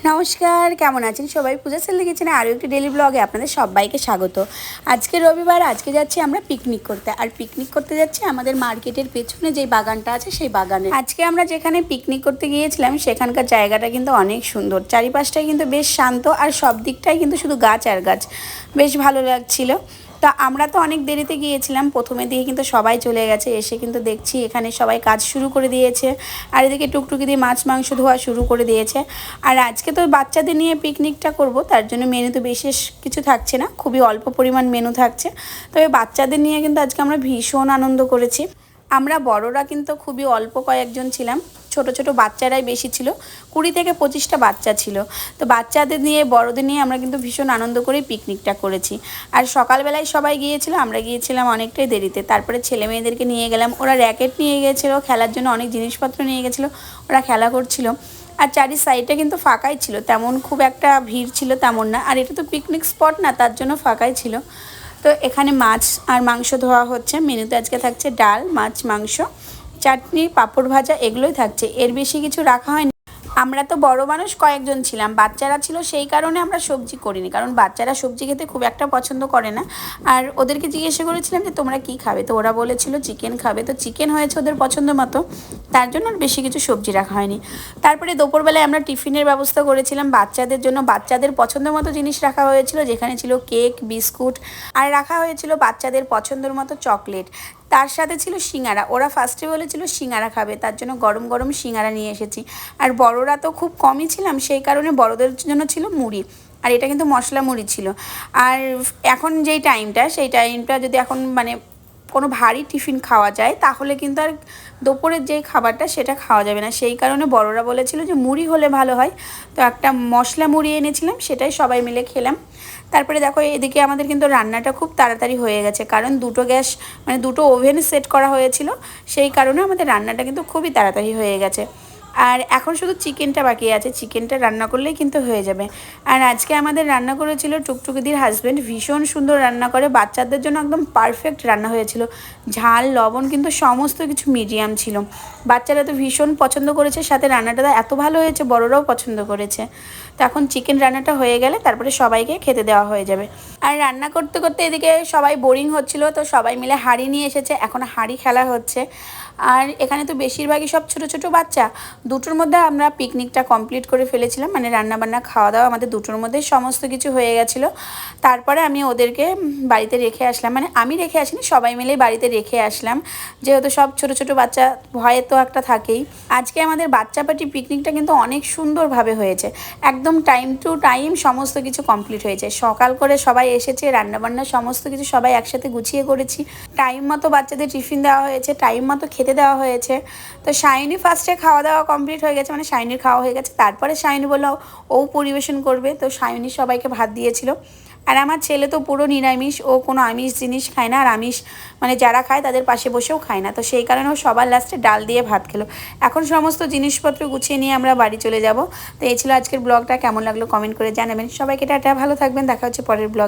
নমস্কার, কেমন আছেন সবাই? পূজা সেল কিচেনে আরও একটি ডেলি ব্লগে আপনাদের সবাইকে স্বাগত। আজকে রবিবার, আজকে যাচ্ছি আমরা পিকনিক করতে। আর পিকনিক করতে যাচ্ছি আমাদের মার্কেটের পেছনে যেই বাগানটা আছে সেই বাগানে। আজকে আমরা যেখানে পিকনিক করতে গিয়েছিলাম সেখানকার জায়গাটা কিন্তু অনেক সুন্দর, চারিপাশটাই কিন্তু বেশ শান্ত আর সব দিকটাই কিন্তু শুধু গাছ আর গাছ, বেশ ভালো লাগছিল। তা আমরা তো অনেক দেরিতে গিয়েছিলাম, প্রথমে দিয়ে কিন্তু সবাই চলে গেছে, এসে কিন্তু দেখছি এখানে সবাই কাজ শুরু করে দিয়েছে। আর এদিকে টুকটুকি দিয়ে মাছ মাংস ধোয়া শুরু করে দিয়েছে। আর আজকে তো বাচ্চাদের নিয়ে পিকনিকটা করব, তার জন্য মেনু তো বিশেষ কিছু থাকছে না, খুবই অল্প পরিমাণ মেনু থাকছে। তবে বাচ্চাদের নিয়ে কিন্তু আজকে আমরা ভীষণ আনন্দ করেছি। আমরা বড়রা কিন্তু খুবই অল্প কয়েকজন ছিলাম, ছোট ছোট বাচ্চারাই বেশি ছিল, 20 থেকে 25টা বাচ্চা ছিল। তো বাচ্চাদের নিয়ে বড়দের নিয়ে আমরা কিন্তু ভীষণ আনন্দ করে পিকনিকটা করেছি। আর সকালবেলায় সবাই গিয়েছিল, আমরা গিয়েছিলাম অনেকটাই দেরিতে। তারপরে ছেলে মেয়েদেরকে নিয়ে গেলাম, ওরা র্যাকেট নিয়ে গিয়েছিলো খেলার জন্য, অনেক জিনিসপত্র নিয়ে গেছিলো, ওরা খেলা করছিল। আর চারি সাইডটা কিন্তু ফাঁকাই ছিল, তেমন খুব একটা ভিড় ছিল তেমন না। আর এটা তো পিকনিক স্পট না, তার জন্য ফাঁকাই ছিল। তো এখানে মাছ আর মাংস ধোয়া হচ্ছে। মেনুতে আজকে থাকছে ডাল, মাছ, মাংস, চাটনি, পাঁপড় ভাজা, এগুলোই থাকছে, এর বেশি কিছু রাখা হয়নি। আমরা তো বড় মানুষ কয়েকজন ছিলাম, বাচ্চারা ছিল সেই কারণে আমরা সবজি করিনি, কারণ বাচ্চারা সবজি খেতে খুব একটা পছন্দ করে না। আর ওদেরকে জিজ্ঞেস করেছিলাম যে তোমরা কি খাবে, তো ওরা বলেছিল চিকেন খাবে, তো চিকেন হয়েছে ওদের পছন্দ মতো, তার জন্য আর বেশি কিছু সবজি রাখা হয়নি। তারপরে দুপুরবেলায় আমরা টিফিনের ব্যবস্থা করেছিলাম বাচ্চাদের জন্য, বাচ্চাদের পছন্দ মতো জিনিস রাখা হয়েছিল, যেখানে ছিল কেক, বিস্কুট, আর রাখা হয়েছিল বাচ্চাদের পছন্দের মতো চকলেট। তার সাথে ছিল সিঙ্গারা, ওরা ফার্স্টে বলেছিল সিঙ্গারা খাবে, তার জন্য গরম গরম সিঙ্গারা নিয়ে এসেছি। আর বড়রা তো খুব কমই ছিলাম, সেই কারণে বড়দের জন্য ছিল মুড়ি, আর এটা কিন্তু মশলা মুড়ি ছিল। আর এখন যেই টাইমটা, সেই টাইমটা যদি এখন মানে কোনো ভারী টিফিন খাওয়া যায় তাহলে কিন্তু আর দুপুরের যেই খাবারটা সেটা খাওয়া যাবে না, সেই কারণে বড়রা বলেছিল যে মুড়ি হলে ভালো হয়। তো একটা মশলা মুড়ি এনেছিলাম, সেটাই সবাই মিলে খেলাম। তারপরে দেখো এদিকে আমাদের কিন্তু রান্নাটা খুব তাড়াতাড়ি হয়ে গেছে, কারণ দুটো গ্যাস মানে দুটো ওভেন সেট করা হয়েছিল, সেই কারণে আমাদের রান্নাটা কিন্তু খুবই তাড়াতাড়ি হয়ে গেছে। আর এখন শুধু চিকেনটা বাকি আছে, চিকেনটা রান্না করলেই কিন্তু হয়ে যাবে। আর আজকে আমাদের রান্না করেছিল টুকটুকিদির হাজব্যান্ড, ভীষণ সুন্দর রান্না করে, বাচ্চাদের জন্য একদম পারফেক্ট রান্না হয়েছিল। ঝাল লবণ কিন্তু সমস্ত কিছু মিডিয়াম ছিল, বাচ্চারা তো ভীষণ পছন্দ করেছে, সাথে রান্নাটা এত ভালো হয়েছে বড়রাও পছন্দ করেছে। তো এখন চিকেন রান্নাটা হয়ে গেলে তারপরে সবাইকে খেতে দেওয়া হয়ে যাবে। আর রান্না করতে করতে এদিকে সবাই বোরিং হচ্ছিল, তো সবাই মিলে হাঁড়ি নিয়ে এসেছে, এখন হাঁড়ি খেলা হচ্ছে। আর এখানে তো বেশিরভাগই সব ছোট ছোট বাচ্চা, দুটোর মধ্যে আমরা পিকনিকটা কমপ্লিট করে ফেলেছিলাম, মানে রান্নাবান্না খাওয়া দাওয়া আমাদের দুটোর মধ্যে সমস্ত কিছু হয়ে গেছিলো। তারপরে আমি ওদেরকে বাড়িতে রেখে আসলাম, মানে আমি রেখে আসিনি, সবাই মিলে বাড়িতে রেখে আসলাম, যেহেতু সব ছোট ছোট বাচ্চা, ভয়ে তো একটা থাকেই। আজকে আমাদের বাচ্চা পার্টি পিকনিকটা কিন্তু অনেক সুন্দরভাবে হয়েছে, একদম টাইম টু টাইম সমস্ত কিছু কমপ্লিট হয়েছে। সকাল করে সবাই এসেছে, রান্নাবান্না সমস্ত কিছু সবাই একসাথে গুছিয়ে করেছি, টাইম মতো বাচ্চাদের টিফিন দেওয়া হয়েছে, টাইম মতো খেতে দেওয়া হয়েছে। তো শাইনি ফার্স্টে খাওয়া দাওয়া কমপ্লিট হয়ে গেছে, মানে শাইনির খাওয়া হয়ে গেছে, তারপরে শাইনি বললো ও পরিবেশন করবে, তো শাইনি সবাইকে ভাত দিয়েছিল। আর আমার ছেলে তো পুরো নিরামিষ, ও কোনো আমিষ জিনিস খায় না, আর আমিষ মানে যারা খায় তাদের পাশে বসেও খায় না, তো সেই কারণে ও সবার লাস্টে ডাল দিয়ে ভাত খেলো। এখন সমস্ত জিনিসপত্র গুছিয়ে নিয়ে আমরা বাড়ি চলে যাব। তো এই ছিল আজকের ব্লগটা, কেমন লাগলো কমেন্ট করে জানাবেন। সবাইকে টাটা, ভালো থাকবেন, দেখা হচ্ছে পরের ব্লগ।